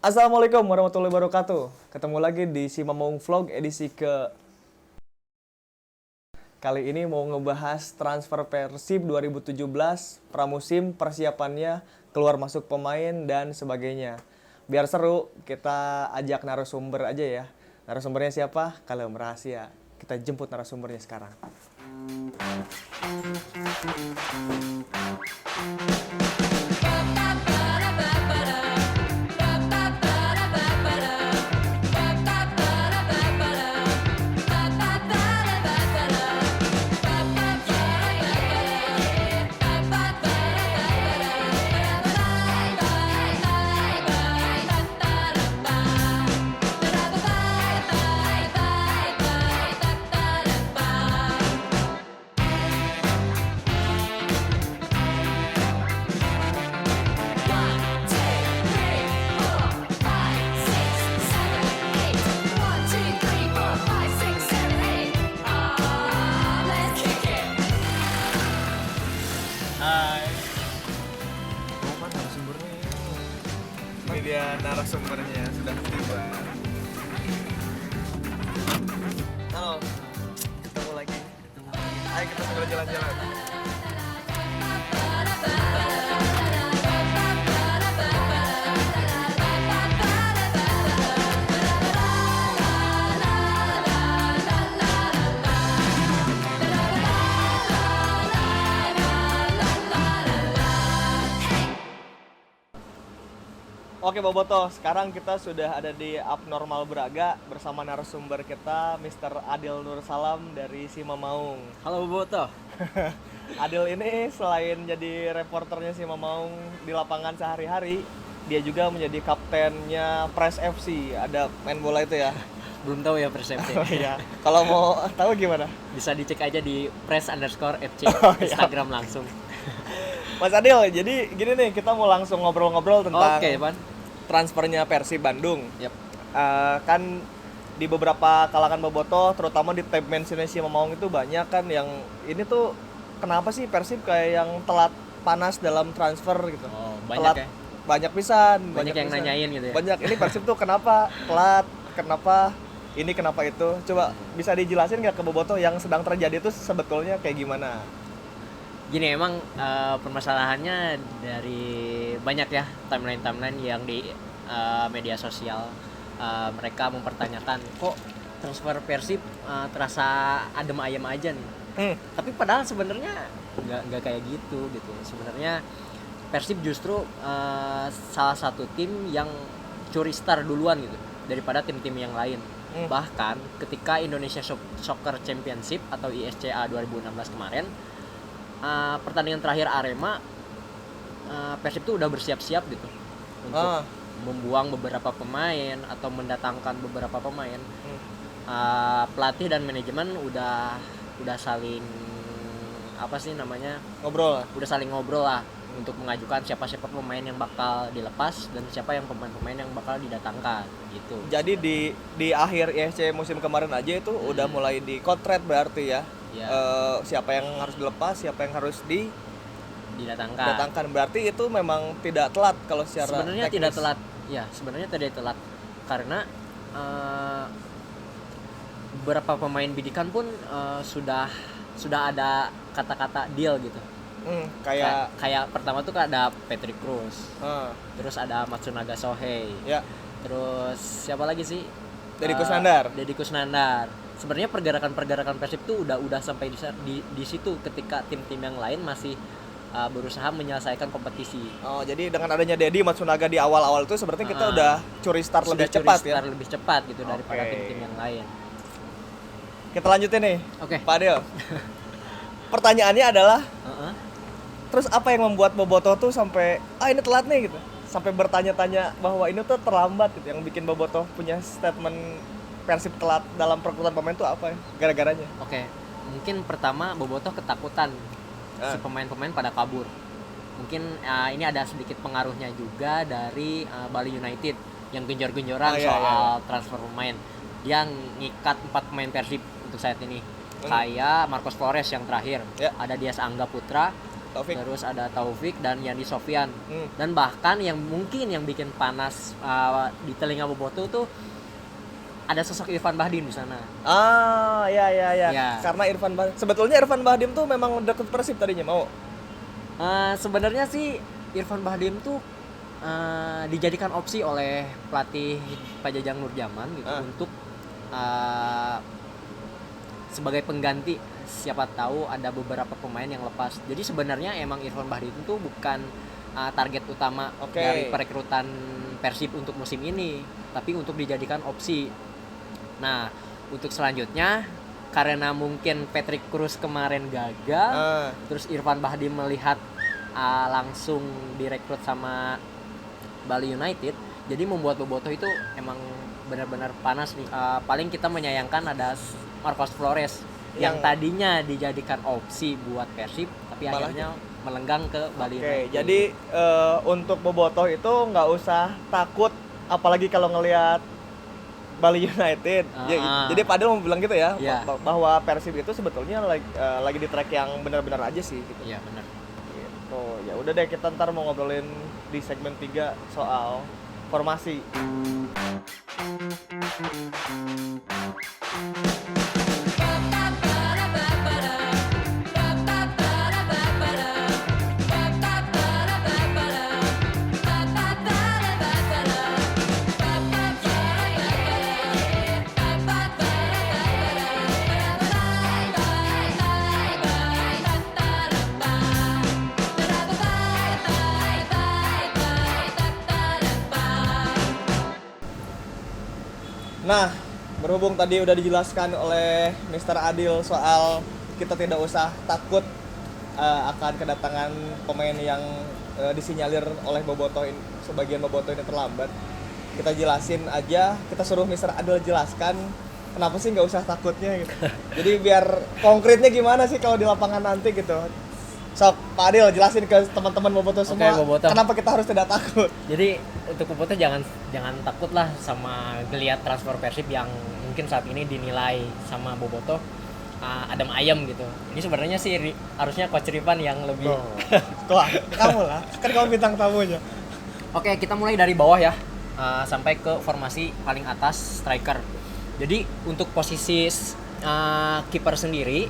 Assalamualaikum warahmatullahi wabarakatuh. Ketemu lagi di Si Mamong Vlog edisi kali ini mau ngebahas transfer Persib 2017, pramusim, persiapannya, keluar masuk pemain dan sebagainya. Biar seru, kita ajak narasumber aja ya. Narasumbernya siapa? Kalau rahasia. Kita jemput narasumbernya sekarang. Hai. Apa narasumbernya? Ini dia narasumbernya sudah tiba. Halo. Ketemu lagi. Ayo kita sambil jalan-jalan. Oke Boboto, sekarang kita sudah ada di Abnormal Braga bersama narasumber kita Mr. Adil Nur Salam dari Sima Maung. Halo Boboto. Adil ini selain jadi reporternya Sima Maung di lapangan sehari-hari, dia juga menjadi kaptennya Pres FC. Ada main bola itu ya? Belum tahu ya persepsi. Oh iya. Kalau mau tahu gimana? Bisa dicek aja di press_FC Oh, iya. Instagram langsung. Mas Adil, jadi gini nih, kita mau langsung ngobrol-ngobrol tentang Oke, Pan. transfernya Persib Bandung. Yap. Kan di beberapa kalangan bobotoh, terutama di tab mentionnya Sima Maung itu banyak kan yang ini tuh kenapa sih Persib kayak yang telat panas dalam transfer gitu. Oh, banyak Telat, ya. banyak pisan, Banyak yang pisan. nanyain gitu ya. Banyak, ini Persib tuh kenapa telat, kenapa ini, kenapa itu. Coba bisa dijelasin nggak ke bobotoh yang sedang terjadi itu sebetulnya kayak gimana? Gini emang permasalahannya dari banyak ya timeline yang di media sosial mereka mempertanyakan kok transfer Persib terasa adem ayem aja nih. Tapi padahal sebenarnya nggak kayak gitu. Sebenarnya Persib justru salah satu tim yang curi star duluan gitu daripada tim-tim yang lain. Bahkan ketika Indonesia Soccer Championship atau ISCA 2016 kemarin, pertandingan terakhir Arema, Persib tuh udah bersiap-siap gitu untuk membuang beberapa pemain atau mendatangkan beberapa pemain. Pelatih dan manajemen udah saling apa sih namanya, Ngobrol. udah saling ngobrol lah untuk mengajukan siapa pemain yang bakal dilepas dan siapa yang pemain yang bakal didatangkan gitu. Jadi di akhir ISC musim kemarin aja itu udah mulai di kontrak berarti ya. Ya. Siapa yang harus dilepas, siapa yang harus Didatangkan. didatangkan. Berarti itu memang tidak telat kalau secara Sebenarnya teknis. tidak telat. Ya, sebenarnya tidak telat karena beberapa pemain bidikan pun sudah ada kata-kata deal gitu. Kayak pertama tuh ada Patrick Cruz, terus ada Matsunaga Sohei, Ya, terus siapa lagi sih? Deddy Kusnandar. Deddy Kusnandar. Sebenarnya pergerakan Persib tuh udah sampai di situ ketika tim-tim yang lain masih berusaha menyelesaikan kompetisi. Oh, jadi dengan adanya Deddy Matsunaga di awal-awal itu seperti kita udah curi start lebih cepat ya. Lebih cepat gitu daripada tim-tim yang lain. Kita lanjutin nih. Oke. Pak Adil. Pertanyaannya adalah terus apa yang membuat bobotoh tuh sampai ini telat nih gitu. Sampai bertanya-tanya bahwa ini tuh terlambat gitu, yang bikin bobotoh punya statement Persib telat dalam perekrutan pemain tuh apa ya? Gara-garanya? Oke. Mungkin pertama bobotoh ketakutan si pemain-pemain pada kabur. Mungkin ini ada sedikit pengaruhnya juga dari Bali United yang genjor-genjoran soal transfer pemain. Dia ngikat 4 pemain Persib untuk saat ini. Kayak Marcos Flores yang terakhir, ada Dias Angga Putra, Taufik. terus ada Taufik dan Yandi Sofyan. Hmm. Dan bahkan yang mungkin yang bikin panas di telinga Boboto tuh ada sosok Irfan Bahdim di sana. Ah, ya. Ya. Karena sebetulnya Irfan Bahdim tuh memang deket Persib tadinya mau. Sebenarnya sih Irfan Bahdim tuh dijadikan opsi oleh pelatih Pak Jajang Nurjaman gitu untuk sebagai pengganti, siapa tahu ada beberapa pemain yang lepas. Jadi sebenarnya emang Irfan Bahdim itu bukan target utama dari perekrutan Persib untuk musim ini, tapi untuk dijadikan opsi. Nah, untuk selanjutnya karena mungkin Patrick Cruz kemarin gagal, terus Irfan Bahdim melihat langsung direkrut sama Bali United, jadi membuat Bobotoh itu emang benar-benar panas nih. Paling kita menyayangkan ada Marcos Flores yang tadinya dijadikan opsi buat Persib, tapi akhirnya melenggang ke Bali United. Jadi untuk Bobotoh itu nggak usah takut, apalagi kalau ngelihat Bali United. Jadi Padel mau bilang gitu ya, bahwa Persib itu sebetulnya lagi di track yang benar-benar aja sih. Gitu. Iya benar. Gitu. Ya udah deh, kita ntar mau ngobrolin di segmen 3 soal formasi. Nah, berhubung tadi udah dijelaskan oleh Mr. Adil soal kita tidak usah takut akan kedatangan pemain yang disinyalir oleh Bobotoh ini, sebagian Bobotoh ini terlambat. Kita jelasin aja, kita suruh Mr. Adil jelaskan kenapa sih nggak usah takutnya gitu. Jadi biar konkretnya gimana sih kalau di lapangan nanti gitu. Sok, Pak Adil jelasin ke teman-teman Bobotoh semua kenapa kita harus tidak takut. Jadi untuk Bobotoh jangan takut lah sama geliat transfer Persib yang mungkin saat ini dinilai sama Bobotoh adem ayem gitu. Ini sebenarnya sih harusnya Coach Ripan yang lebih. Kamu lah, kan kamu bintang tamunya. Oke, kita mulai dari bawah ya, sampai ke formasi paling atas striker. Jadi untuk posisi kiper sendiri,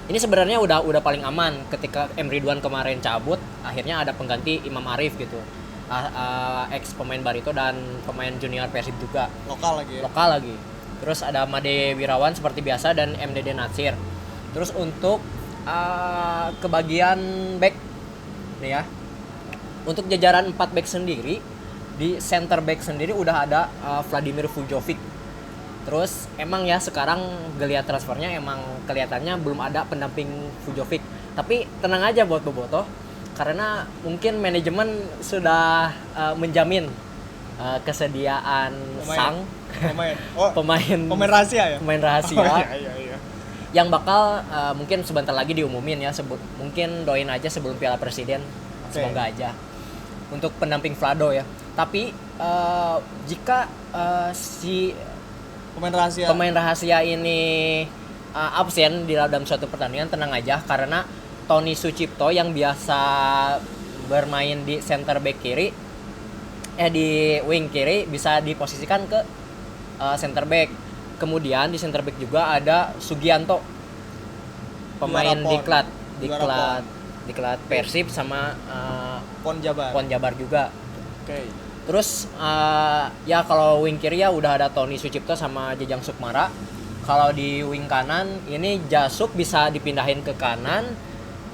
ini sebenarnya udah paling aman. Ketika M. Ridwan kemarin cabut, akhirnya ada pengganti Imam Arif gitu, ex pemain Barito dan pemain junior Persib juga. Lokal lagi. Terus ada Made Wirawan seperti biasa dan MDD Natsir. Terus untuk kebagian back nih ya, untuk jajaran 4 back sendiri, di center back sendiri udah ada Vladimir Vujovic. Terus emang ya sekarang geliat transfernya emang kelihatannya belum ada pendamping Vujovic. Tapi tenang aja buat Bobotoh, karena mungkin manajemen sudah menjamin kesediaan pemain rahasia ya. Pemain rahasia. Iya. Yang bakal mungkin sebentar lagi diumumin ya. Mungkin doain aja sebelum Piala Presiden. Semoga aja. Untuk pendamping Vlado ya. Tapi jika si pemain rahasia ini absen di dalam suatu pertandingan, tenang aja karena Tony Sucipto yang biasa bermain di center back kiri di wing kiri bisa diposisikan ke center back. Kemudian di center back juga ada Sugianto, pemain diklat Persib sama Pon Jabar juga. Terus ya kalau wing kiri ya udah ada Tony Sucipto sama Jajang Sukmara. Kalau di wing kanan ini Jasuk bisa dipindahin ke kanan.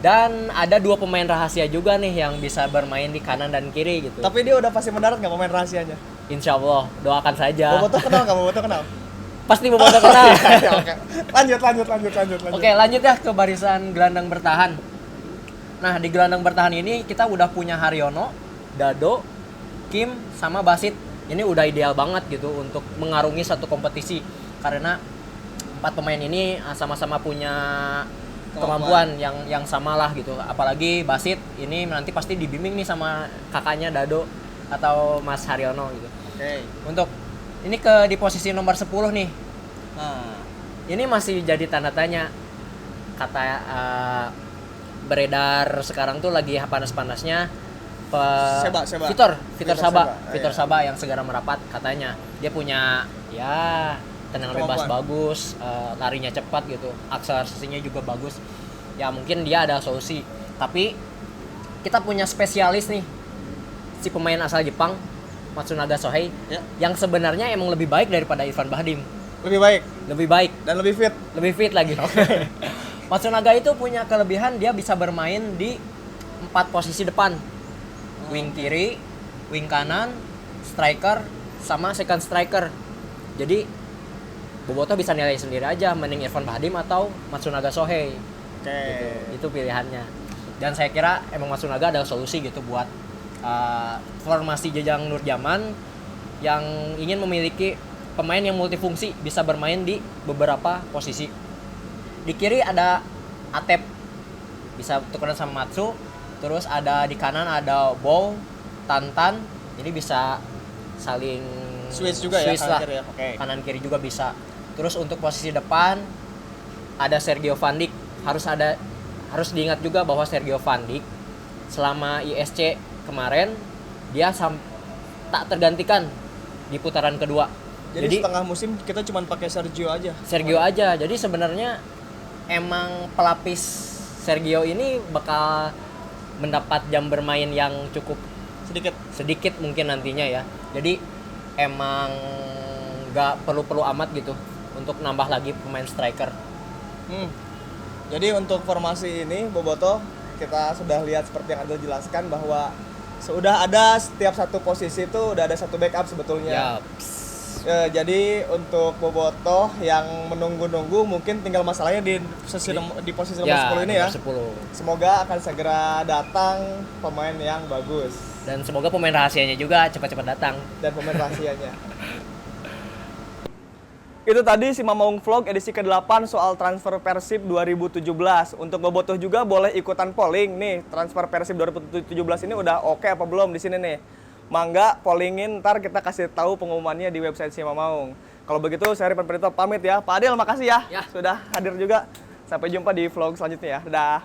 Dan ada 2 pemain rahasia juga nih yang bisa bermain di kanan dan kiri gitu. Tapi dia udah pasti mendarat nggak pemain rahasianya? Insya Allah, doakan saja. Bobotoh kenal nggak? Bobotoh kenal? Pasti Bobotoh kenal. Oke. Lanjut. Oke, lanjut ya ke barisan gelandang bertahan. Nah, di gelandang bertahan ini kita udah punya Haryono, Dado, Kim, sama Basit. Ini udah ideal banget gitu untuk mengarungi satu kompetisi. Karena 4 pemain ini sama-sama punya kemampuan yang sama lah gitu. Apalagi Basit ini nanti pasti dibimbing nih sama kakaknya Dado atau Mas Haryono gitu. Untuk ini di posisi nomor 10 nih. Ini masih jadi tanda tanya. Kata beredar sekarang tuh lagi panas-panasnya Seba. Vitor Saba, Iya. Saba yang segera merapat katanya. Dia punya ya tendangan bebas Kemampuan. bagus, larinya cepat gitu, akselerasinya juga bagus. Ya mungkin dia ada solusi. Tapi kita punya spesialis nih, si pemain asal Jepang, Matsunaga Shohei, Ya. yang sebenarnya emang lebih baik daripada Irfan Bahdim. Lebih baik Lebih baik, dan lebih fit. lebih fit lagi. Matsunaga itu punya kelebihan dia bisa bermain di 4 posisi depan. Wing kiri, wing kanan, striker, sama second striker. Jadi Bobotoh bisa nilai sendiri aja mending Irfan Bahdim atau Matsunaga Shohei. Oke. Gitu. Itu pilihannya. Dan saya kira emang Matsunaga adalah solusi gitu buat formasi Jajang Nurjaman yang ingin memiliki pemain yang multifungsi, bisa bermain di beberapa posisi. Di kiri ada Atep, bisa tukeran sama Matsu. Terus ada di kanan ada Bow, Tantan. Jadi bisa saling Switch juga ya, kanan lah. kiri ya. Oke. Kanan kiri juga bisa. Terus untuk posisi depan ada Sergio Van Dijk. Harus diingat juga bahwa Sergio Van Dijk selama ISC kemarin dia tak tergantikan di putaran kedua. Jadi setengah musim kita cuma pakai Sergio aja. Jadi sebenarnya emang pelapis Sergio ini bakal mendapat jam bermain yang cukup sedikit mungkin nantinya ya. Jadi emang nggak perlu amat gitu untuk nambah lagi pemain striker. Jadi untuk formasi ini Bobotoh kita sudah lihat seperti yang Anda jelaskan bahwa sudah ada setiap satu posisi itu udah ada satu backup sebetulnya. Ya, jadi untuk Bobotoh yang menunggu-nunggu mungkin tinggal masalahnya di posisi nomor 10 ini ya. 10. Semoga akan segera datang pemain yang bagus Dan semoga pemain rahasianya juga cepat-cepat datang. dan pemain rahasianya. Itu tadi si Mamaung Vlog edisi ke-8 soal transfer Persib 2017. Untuk Bobotoh juga boleh ikutan polling nih. Transfer Persib 2017 ini udah oke apa belum di sini nih. Mangga pollingin, ntar kita kasih tahu pengumumannya di website si Mamaung. Kalau begitu saya Ripan Pradito pamit ya. Pak Adil makasih ya, Ya. sudah hadir juga. Sampai jumpa di vlog selanjutnya ya. Dadah.